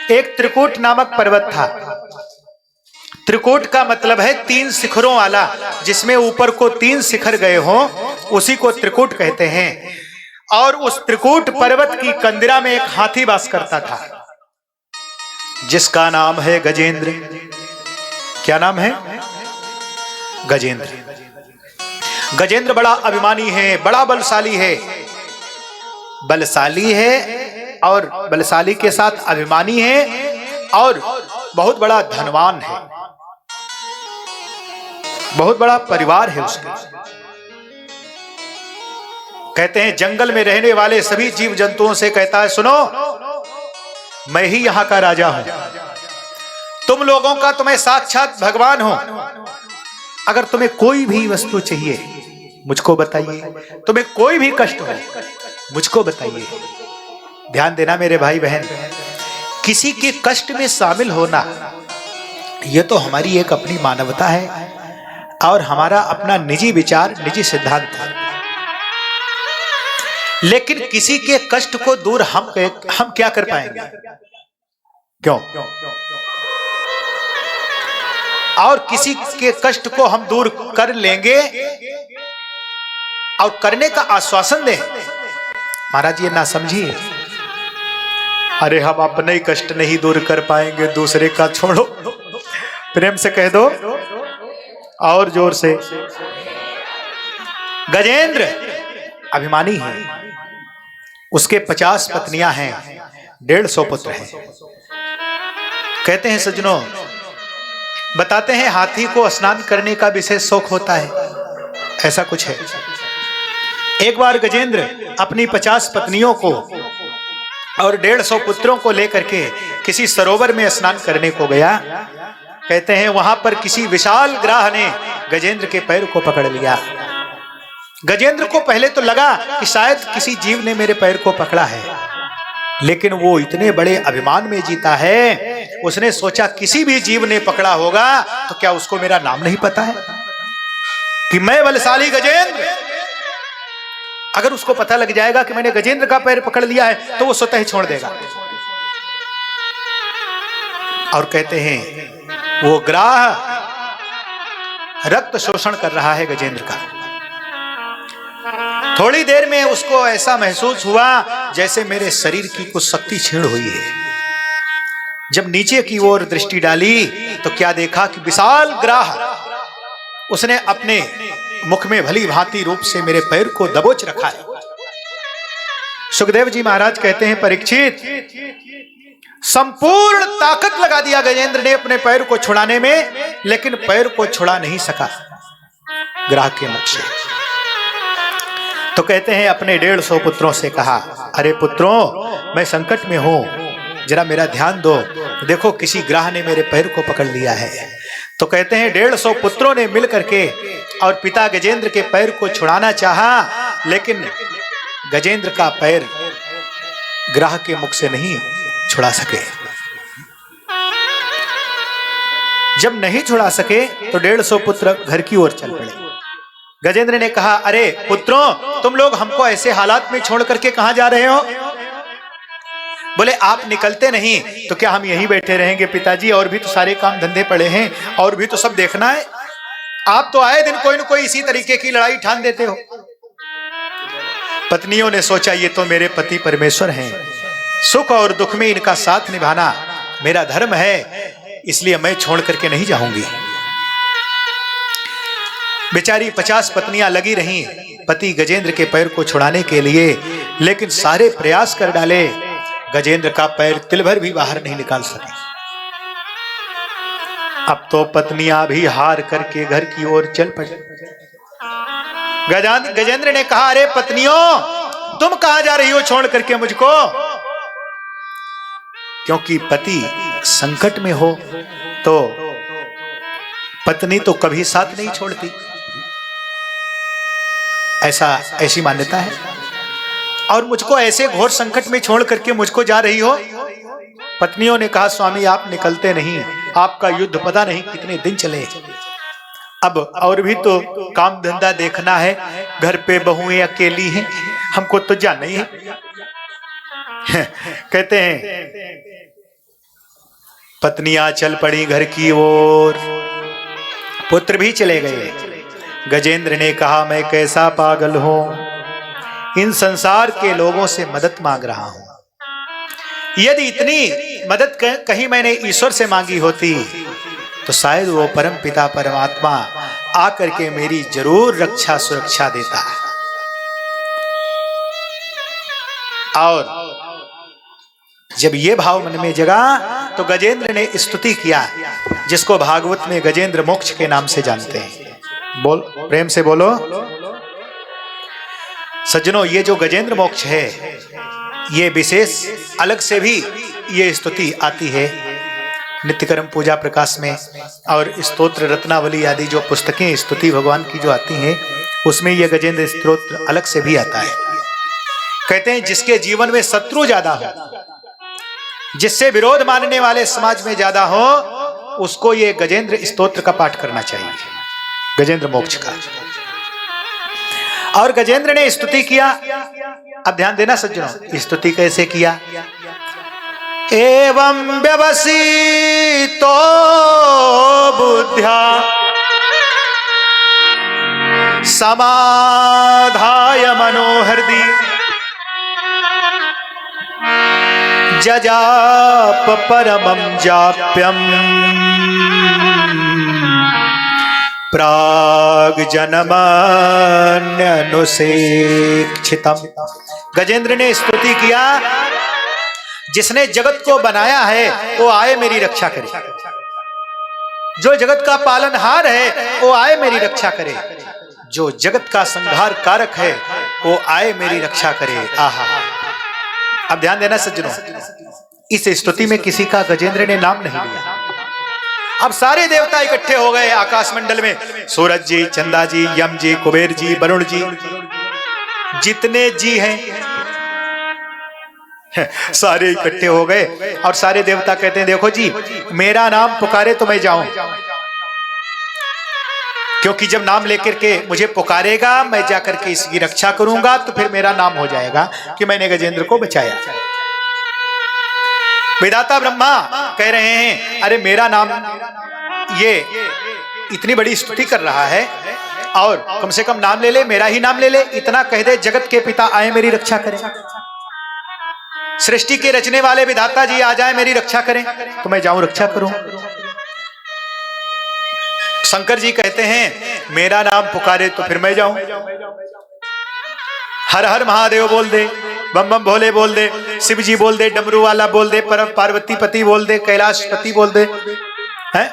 एक त्रिकूट नामक पर्वत था। त्रिकूट का मतलब है 3 शिखरों वाला, जिसमें ऊपर को 3 शिखर गए हों, उसी को त्रिकूट कहते हैं। और उस त्रिकूट पर्वत की कंदरा में एक हाथी वास करता था, जिसका नाम है गजेंद्र। क्या नाम है? गजेंद्र। गजेंद्र बड़ा अभिमानी है, बड़ा बलशाली है। बलशाली है और बलशाली के साथ अभिमानी है और बहुत बड़ा धनवान है, बहुत बड़ा परिवार है उसका। कहते हैं जंगल में रहने वाले सभी जीव जंतुओं से कहता है, सुनो, मैं ही यहां का राजा हूं, तुम लोगों का तो मैं साक्षात भगवान हूं। अगर तुम्हें कोई भी वस्तु चाहिए मुझको बताइए, तुम्हें कोई भी कष्ट हो मुझको बताइए। ध्यान देना मेरे भाई बहन, किसी के कष्ट में शामिल होना यह तो हमारी एक अपनी मानवता है और हमारा अपना निजी विचार, निजी सिद्धांत है। लेकिन किसी के कष्ट को दूर हम क्या कर पाएंगे? क्यों? और किसी के कष्ट को हम दूर कर लेंगे और करने का आश्वासन दें। महाराज ये ना समझिए, अरे हम अपने ही कष्ट नहीं दूर कर पाएंगे, दूसरे का छोड़ो। प्रेम से कह दो और जोर से। गजेंद्र अभिमानी है, उसके 50 पत्नियां हैं, 150 पुत्र हैं। कहते हैं सज्जनों, बताते हैं हाथी को स्नान करने का विशेष शौक होता है, ऐसा कुछ है। एक बार गजेंद्र अपनी 50 पत्नियों को और 150 पुत्रों को लेकर के किसी सरोवर में स्नान करने को गया। कहते हैं वहां पर किसी विशाल ग्राह ने गजेंद्र के पैर को पकड़ लिया। गजेंद्र को पहले तो लगा कि शायद किसी जीव ने मेरे पैर को पकड़ा है, लेकिन वो इतने बड़े अभिमान में जीता है, उसने सोचा किसी भी जीव ने पकड़ा होगा तो क्या उसको मेरा नाम नहीं पता है कि मैं बलशाली गजेंद्र। अगर उसको पता लग जाएगा कि मैंने गजेंद्र का पैर पकड़ लिया है तो वो स्वतः ही छोड़ देगा। और कहते हैं वो ग्राह रक्त शोषण कर रहा है गजेंद्र का। थोड़ी देर में उसको ऐसा महसूस हुआ जैसे मेरे शरीर की कुछ शक्ति क्षीण हुई है। जब नीचे की ओर दृष्टि डाली तो क्या देखा कि विशाल ग्राह उसने अपने मुख में भली भांति रूप से मेरे पैर को दबोच रखा है। सुखदेव जी महाराज कहते हैं, परीक्षित, संपूर्ण ताकत लगा दिया गजेंद्र ने अपने पैर को छुड़ाने में, लेकिन पैर को छुड़ा नहीं सका ग्राह के मुख से। तो कहते हैं अपने 150 पुत्रों से कहा, अरे पुत्रों, मैं संकट में हूं, जरा मेरा ध्यान दो, देखो किसी ग्राह ने मेरे पैर को पकड़ लिया है। तो कहते हैं 150 पुत्रों ने मिल करके और पिता गजेंद्र के पैर को छुड़ाना चाहा, लेकिन गजेंद्र का पैर ग्राह के मुख से नहीं छुड़ा सके। जब नहीं छुड़ा सके तो 150 पुत्र घर की ओर चल पड़े। गजेंद्र ने कहा, अरे पुत्रों, तुम लोग हमको ऐसे हालात में छोड़ करके कहां जा रहे हो? बोले आप निकलते नहीं तो क्या हम यहीं बैठे रहेंगे पिताजी? और भी तो सारे काम धंधे पड़े हैं, और भी तो सब देखना है। आप तो आए दिन कोई न कोई इसी तरीके की लड़ाई ठान देते हो। पत्नियों ने सोचा ये तो मेरे पति परमेश्वर हैं, सुख और दुख में इनका साथ निभाना मेरा धर्म है, इसलिए मैं छोड़ करके नहीं जाऊंगी। बेचारी 50 पत्नियां लगी रहीं पति गजेंद्र के पैर को छुड़ाने के लिए, लेकिन सारे प्रयास कर डाले, गजेंद्र का पैर तिल भर भी बाहर नहीं निकाल सके। अब तो पत्नियां भी हार करके घर की ओर चल पड़ी। गजेंद्र ने कहा, अरे पत्नियों, तुम कहां जा रही हो छोड़ करके मुझको? क्योंकि पति संकट में हो तो पत्नी तो कभी साथ नहीं छोड़ती, ऐसी मान्यता है। और मुझको ऐसे घोर संकट में छोड़ करके मुझको जा रही हो? पत्नियों ने कहा, स्वामी आप निकलते नहीं, आपका युद्ध पता नहीं कितने दिन चले। अब और भी तो काम धंधा देखना है, घर पे बहुएं अकेली हैं, हमको तो जाना ही है। कहते हैं पत्नियां चल पड़ी घर की ओर, पुत्र भी चले गए। गजेंद्र ने कहा, मैं कैसा पागल हूं, इन संसार के लोगों से मदद मांग रहा हूं। यदि इतनी मदद कहीं मैंने ईश्वर से मांगी होती तो शायद वो परम पिता परमात्मा आकर के मेरी जरूर रक्षा सुरक्षा देता है। और जब ये भाव मन में जगा तो गजेंद्र ने स्तुति किया, जिसको भागवत में गजेंद्र मोक्ष के नाम से जानते हैं। बोल, प्रेम से बोलो। सज्जनों, ये जो गजेंद्र मोक्ष है, ये विशेष अलग से भी ये स्तुति आती है नित्यकर्म पूजा प्रकाश में, और स्तोत्र रत्नावली आदि जो पुस्तकें स्तुति भगवान की जो आती हैं, उसमें ये गजेंद्र स्तोत्र अलग से भी आता है। कहते हैं जिसके जीवन में शत्रु ज्यादा हो, जिससे विरोध मानने वाले समाज में ज्यादा हो, उसको ये गजेंद्र स्तोत्र का पाठ करना चाहिए, गजेंद्र मोक्ष का। और गजेंद्र ने स्तुति किया। अब ध्यान देना सज्जनों, स्तुति कैसे किया। एवं व्यवसितो बुद्ध्या समाधाय मनोहृदि जजाप परमं जाप्यम प्राग जनमान्यनुसेक्षितम्। गजेंद्र ने स्तुति किया, जिसने जगत को बनाया है वो आए मेरी रक्षा करे, जो जगत का पालनहार है वो आए मेरी रक्षा करे, जो जगत का संहार कारक है वो आए मेरी रक्षा करे। आहा। अब ध्यान देना सज्जनों, इस स्तुति में किसी का गजेंद्र ने नाम नहीं लिया। अब सारे देवता इकट्ठे हो गए आकाश मंडल में, सूरज जी, चंदा जी, यम जी, कुबेर जी, वरुण जी, जितने जी हैं सारे इकट्ठे हो गए। और सारे देवता कहते हैं, देखो जी, मेरा नाम पुकारे तो मैं जाऊं, क्योंकि जब नाम लेकर के मुझे पुकारेगा, मैं जाकर के इसकी रक्षा करूंगा, तो फिर मेरा नाम हो जाएगा कि मैंने गजेंद्र को बचाया। विधाता ब्रह्मा कह रहे हैं, अरे मेरा नाम, ये इतनी बड़ी स्तुति कर रहा है, और कम से कम नाम ले ले, मेरा ही नाम ले ले, इतना कह दे, जगत के पिता आए मेरी रक्षा करें, सृष्टि के रचने वाले विधाता जी आ जाए मेरी रक्षा करें, तो मैं जाऊं रक्षा करूं। शंकर जी कहते हैं, मेरा नाम पुकारे तो फिर मैं जाऊं। हर हर महादेव बोल दे, बम बम भोले बोल दे, शिव जी बोल दे, डमरू वाला बोल दे, परम पार्वती पति बोल दे, कैलाश पति बोल दे, हैं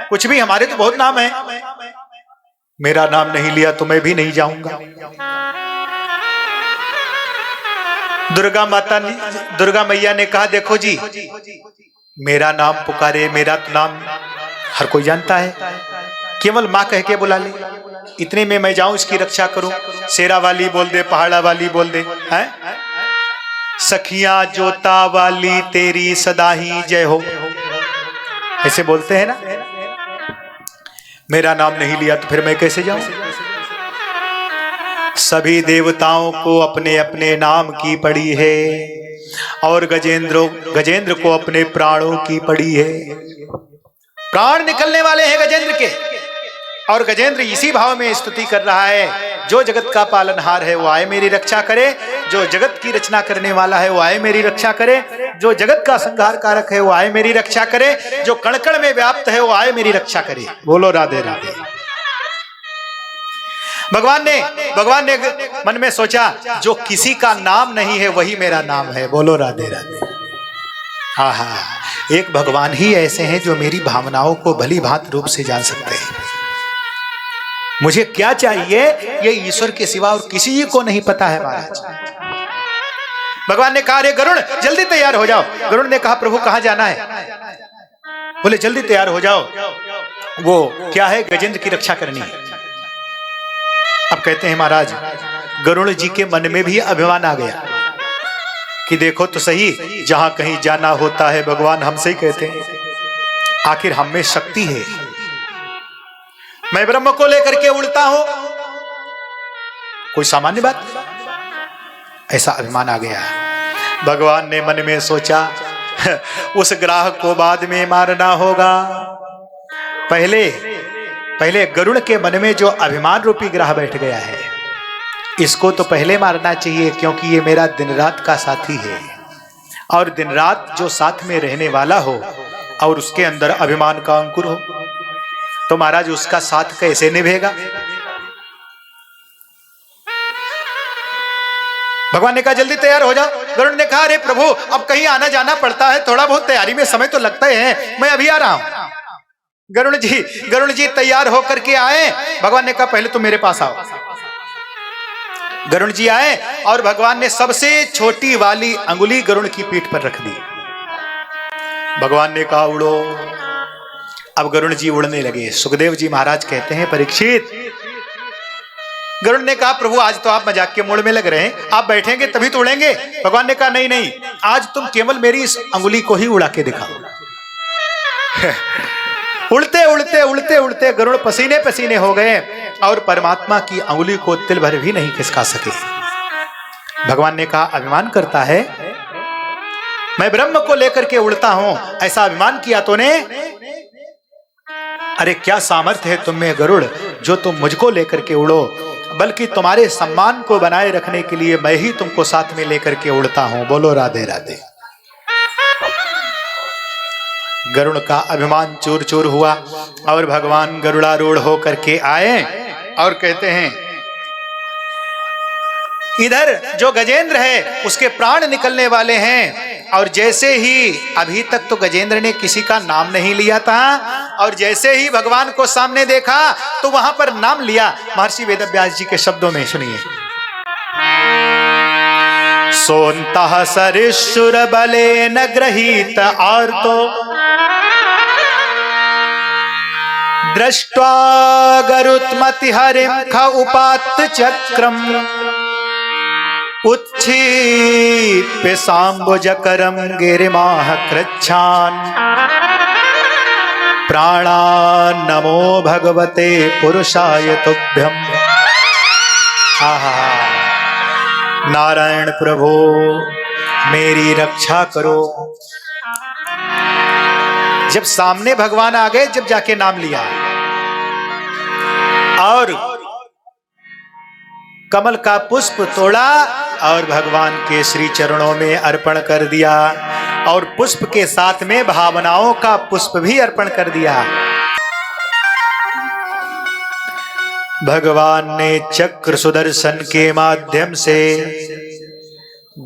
कुछ भी, हमारे तो बहुत नाम है, मेरा नाम नहीं लिया तो मैं भी नहीं जाऊंगा। दुर्गा मैया ने कहा, देखो जी, मेरा नाम पुकारे, मेरा तो नाम हर कोई जानता है, केवल माँ कह के बुला ले, इतने में मैं जाऊं इसकी रक्षा करूं। शेरा वाली बोल दे, पहाड़ा वाली बोल दे, हैं सखियां जोता वाली तेरी सदा ही जय हो, ऐसे बोलते हैं ना। मेरा नाम नहीं लिया तो फिर मैं कैसे जाऊं। सभी देवताओं को अपने अपने नाम की पड़ी है, और गजेंद्र को अपने प्राणों की पड़ी है। प्राण निकलने वाले हैं गजेंद्र के, और गजेंद्र इसी भाव में स्तुति कर रहा है, जो जगत का पालनहार है वो आए मेरी रक्षा करे, जो जगत की रचना करने वाला है वो आए मेरी रक्षा करे, जो जगत का संहार कारक है वो आए मेरी रक्षा करे, जो कण कण में व्याप्त है वो आए मेरी रक्षा करे। बोलो राधे राधे। भगवान ने मन में सोचा, जो किसी का नाम नहीं है वही मेरा नाम है। बोलो राधे राधे। हाँ हाँ, एक भगवान ही ऐसे हैं जो मेरी भावनाओं को भली भांति रूप से जान सकते हैं। मुझे क्या चाहिए ये ईश्वर के सिवा और किसी को नहीं पता है महाराज। भगवान ने कहा, अरे गरुड़ जल्दी तैयार हो जाओ। गरुड़ ने कहा, प्रभु कहां जाना है। बोले जल्दी तैयार हो जाओ, वो क्या है, गजेंद्र की रक्षा करनी है। अब कहते हैं महाराज, गरुड़ जी के मन में भी अभिमान आ गया कि देखो तो सही, जहां कहीं जाना होता है भगवान हमसे ही कहते हैं, आखिर हम में शक्ति है, मैं ब्रह्म को लेकर के उड़ता हूं, कोई सामान्य बात, ऐसा अभिमान आ गया। भगवान ने मन में सोचा, उस ग्राहक को बाद में मारना होगा। पहले गरुड़ के मन में जो अभिमान रूपी ग्रह बैठ गया है, इसको तो पहले मारना चाहिए, क्योंकि ये मेरा दिन रात का साथी है। और दिन रात जो साथ में रहने वाला हो और उसके अंदर अभिमान का अंकुर हो, तो महाराज उसका साथ कैसे निभेगा? भगवान ने कहा जल्दी तैयार हो जाओ। गरुड़ ने कहा अरे प्रभु, अब कहीं आना जाना पड़ता है, थोड़ा बहुत तैयारी में समय तो लगता है, मैं अभी आ रहा हूं। गरुड़ जी तैयार होकर के आए। भगवान ने कहा पहले तुम मेरे पास आओ। गरुड़ जी आए और भगवान ने सबसे छोटी वाली अंगुली गरुड़ की पीठ पर रख दी। भगवान ने कहा उड़ो। अब गरुड़ जी उड़ने लगे। सुखदेव जी महाराज कहते हैं परीक्षित, गरुड़ ने कहा प्रभु आज तो आप मजाक के मूड में लग रहे हैं, आप बैठेंगे तभी तो उड़ेंगे। भगवान ने कहा नहीं नहीं, आज तुम केवल मेरी इस अंगुली को ही उड़ा के दिखाओ। उड़ते उड़ते उड़ते उड़ते गरुड़ पसीने पसीने हो गए और परमात्मा की अंगुली को तिल भर भी नहीं खिसका सके। भगवान ने कहा अभिमान करता है, मैं ब्रह्म को लेकर के उड़ता हूं, ऐसा अभिमान किया तूने? अरे क्या सामर्थ्य है तुम में गरुड़, जो तुम मुझको लेकर के उड़ो, बल्कि तुम्हारे सम्मान को बनाए रखने के लिए मैं ही तुमको साथ में लेकर के उड़ता हूं। बोलो राधे राधे। गरुड़ का अभिमान चूर चूर हुआ और भगवान गरुड़ारूढ़ होकर के आए और कहते हैं इधर जो गजेंद्र है उसके प्राण निकलने वाले हैं। और जैसे ही, अभी तक तो गजेंद्र ने किसी का नाम नहीं लिया था, और जैसे ही भगवान को सामने देखा तो वहां पर नाम लिया। महर्षि वेदव्यास जी के शब्दों में सुनिए, सोन्तः सरिसुर बले न गृहीत आर्तो दृष्ट्वा गरुत्मति हरिं ख उपात्त चक्रम उच्छीप्य सांबुजकरं गिरिमाह कृच्छान प्राणान् नमो भगवते पुरुषाय तुभ्यम। नारायण प्रभु मेरी रक्षा करो। जब सामने भगवान आ गए, जब जाके नाम लिया और कमल का पुष्प तोड़ा और भगवान के श्री चरणों में अर्पण कर दिया, और पुष्प के साथ में भावनाओं का पुष्प भी अर्पण कर दिया। भगवान ने चक्र सुदर्शन के माध्यम से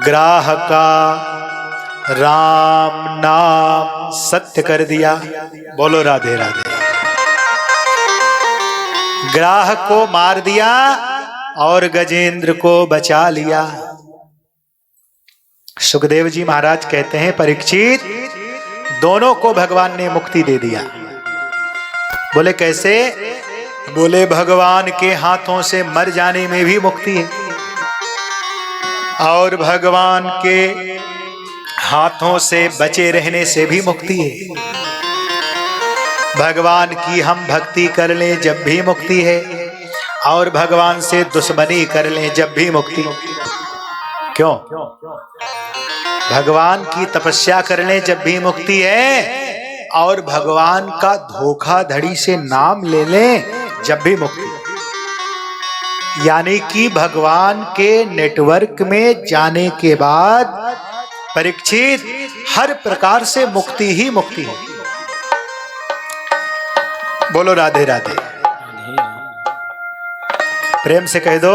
ग्राह का राम नाम सत्य कर दिया। बोलो राधे राधे। ग्राह को मार दिया और गजेंद्र को बचा लिया। सुखदेव जी महाराज कहते हैं परीक्षित, दोनों को भगवान ने मुक्ति दे दिया। बोले कैसे? बोले भगवान के हाथों से मर जाने में भी मुक्ति है, और भगवान के हाथों से बचे रहने से भी मुक्ति है। भगवान की हम भक्ति कर लें जब भी मुक्ति है, और भगवान से दुश्मनी कर लें जब भी मुक्ति। क्यों? भगवान की तपस्या कर लें जब भी मुक्ति है, और भगवान का धोखाधड़ी से नाम ले लें जब भी मुक्ति। यानी कि भगवान के नेटवर्क में जाने के बाद परीक्षित हर प्रकार से मुक्ति ही मुक्ति है। बोलो राधे राधे। प्रेम से कह दो